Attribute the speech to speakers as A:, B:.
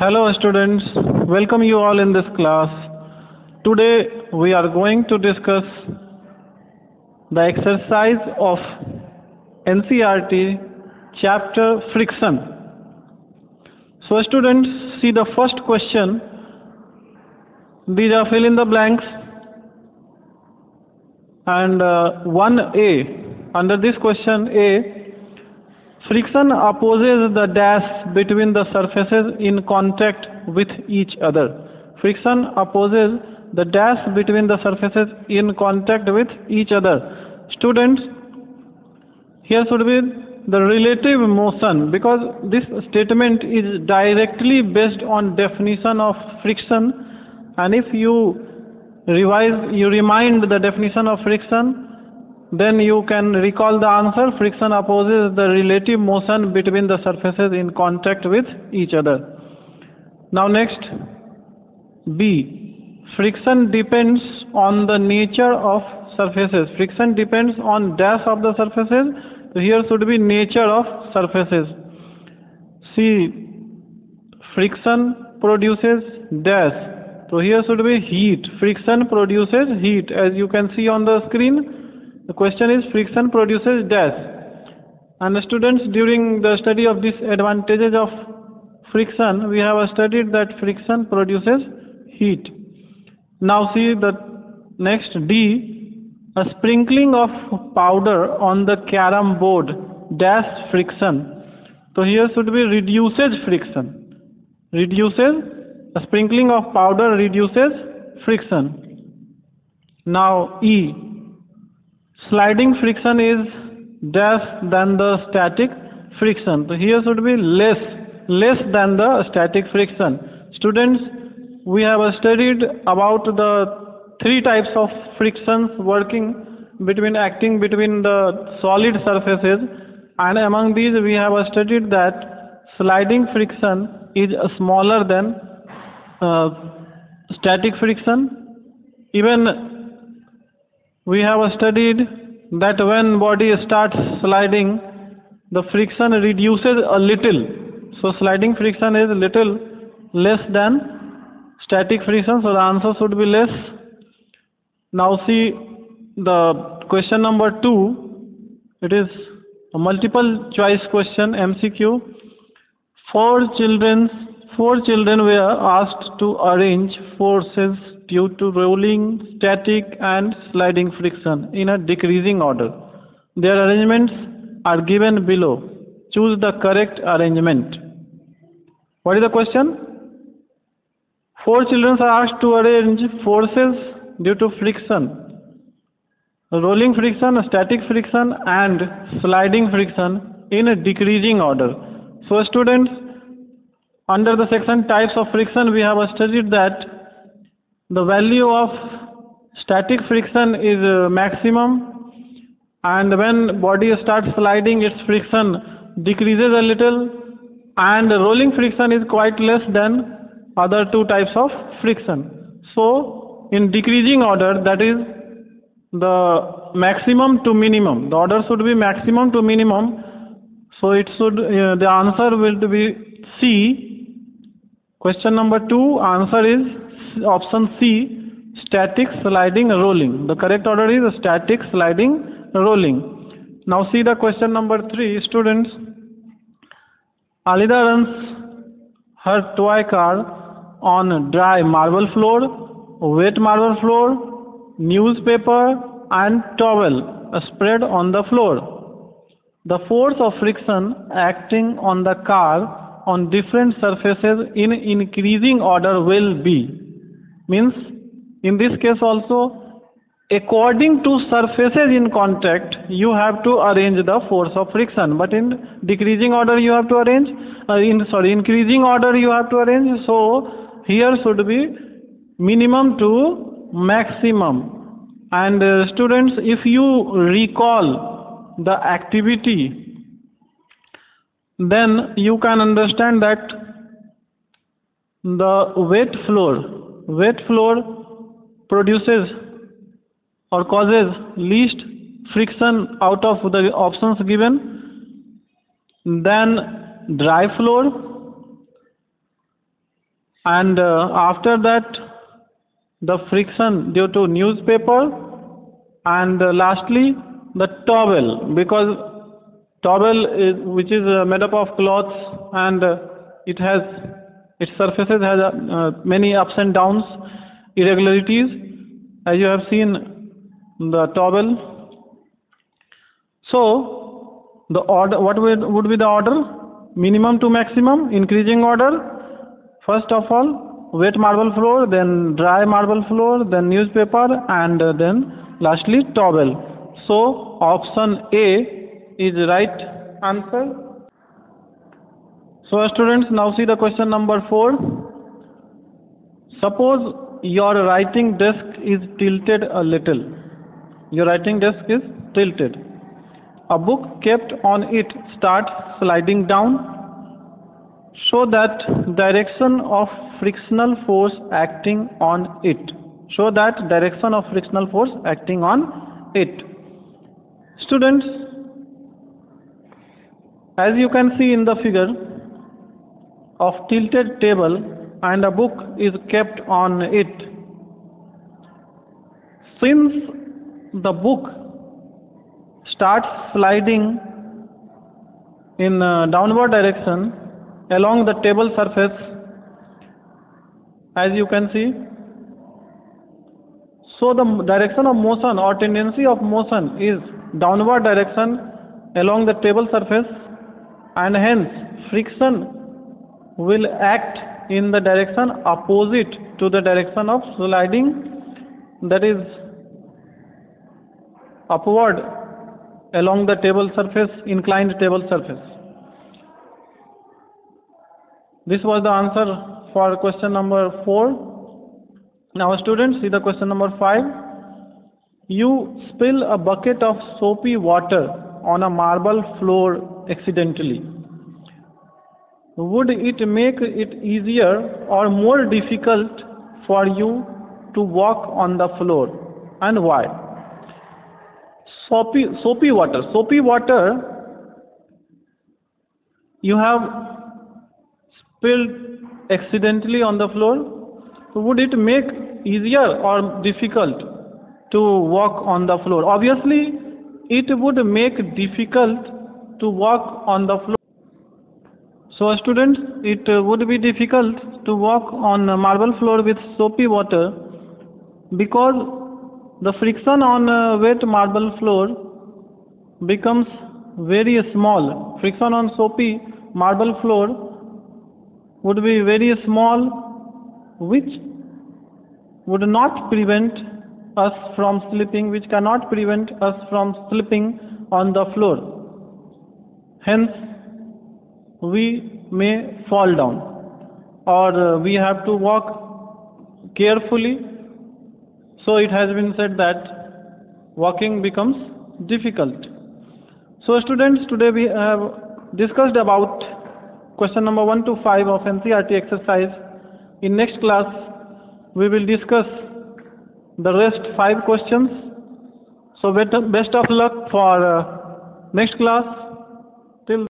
A: Hello students, welcome you all in this class. Today we are going to discuss the exercise of NCERT chapter friction. So students, see the first question. These are fill in the blanks and 1A. Under this question A, friction opposes the dash between the surfaces in contact with each other. Friction opposes the dash between the surfaces in contact with each other. Students, here should be the relative motion, because this statement is directly based on definition of friction, and if you remind the definition of friction, then you can recall the answer. Friction opposes the relative motion between the surfaces in contact with each other. Now next, B. Friction depends on the nature of surfaces. Friction depends on dash of the surfaces. So here should be nature of surfaces. C. Friction produces dash. So here should be heat. Friction produces heat. As you can see on the screen, the question is friction produces dash. And the students, during the study of this advantages of friction, we have studied that friction produces heat. Now see the next D. A sprinkling of powder on the carom board dash friction. So here should be reduces friction. Reduces, a sprinkling of powder reduces friction. Now E. Sliding friction is less than the static friction. So here should be less than the static friction. Students, we have studied about the three types of frictions acting between the solid surfaces, and among these we have studied that sliding friction is smaller than static friction. Even we have studied that when body starts sliding, the friction reduces a little. So sliding friction is little less than static friction. So the answer should be less. Now see the question number 2. It is a multiple choice question, MCQ. Four children were asked to arrange forces due to rolling, static and sliding friction in a decreasing order. Their arrangements are given below. Choose the correct arrangement. What is the question? Four children are asked to arrange forces due to friction, rolling friction, static friction and sliding friction in a decreasing order. So students, under the section types of friction, we have studied that the value of static friction is maximum, and when body starts sliding, its friction decreases a little, and rolling friction is quite less than other two types of friction. So in decreasing order, that is the maximum to minimum. The order should be maximum to minimum. So it should the answer will be C. Question number 2, answer is option C, static, sliding, rolling. The correct order is static, sliding, rolling. Now see the question number 3, students. Alida runs her toy car on dry marble floor, wet marble floor, newspaper and towel spread on the floor. The force of friction acting on the car on different surfaces in increasing order will be, means in this case also, according to surfaces in contact, you have to arrange the force of friction, but in decreasing order you have to arrange, increasing order you have to arrange. So here should be minimum to maximum. And students, if you recall the activity, then you can understand that the wet floor produces or causes least friction out of the options given. Then dry floor, and after that the friction due to newspaper, and lastly the towel, because towel is, which is made up of cloths, and it has, its surfaces has many ups and downs, irregularities, as you have seen the towel. So the order, what would be the order? Minimum to maximum, increasing order. First of all, wet marble floor, then dry marble floor, then newspaper, and then lastly towel. So option A is right answer. So students, now see the question number 4. Suppose your writing desk is tilted a little. Your writing desk is tilted. A book kept on it starts sliding down. Show that direction of frictional force acting on it. Show that direction of frictional force acting on it. Students, as you can see in the figure of tilted table and a book is kept on it, since the book starts sliding in downward direction along the table surface, as you can see, so the direction of motion or tendency of motion is downward direction along the table surface, and hence friction will act in the direction opposite to the direction of sliding, that is upward along the table surface, inclined table surface. This was the answer for question number 4. Now students, see the question number 5. You spill a bucket of soapy water on a marble floor accidentally. Would it make it easier or more difficult for you to walk on the floor, and why? Soapy water you have spilled accidentally on the floor. So would it make easier or difficult to walk on the floor? Obviously it would make difficult to walk on the floor. So students, it would be difficult to walk on a marble floor with soapy water, because the friction on wet marble floor becomes very small. Friction on soapy marble floor would be very small, which would not prevent us from slipping, which cannot prevent us from slipping on the floor. Hence, we may fall down, or we have to walk carefully. So it has been said that walking becomes difficult. So students, today we have discussed about question number 1 to 5 of NCERT exercise. In next class, we will discuss the rest 5 questions. So best of luck for next class.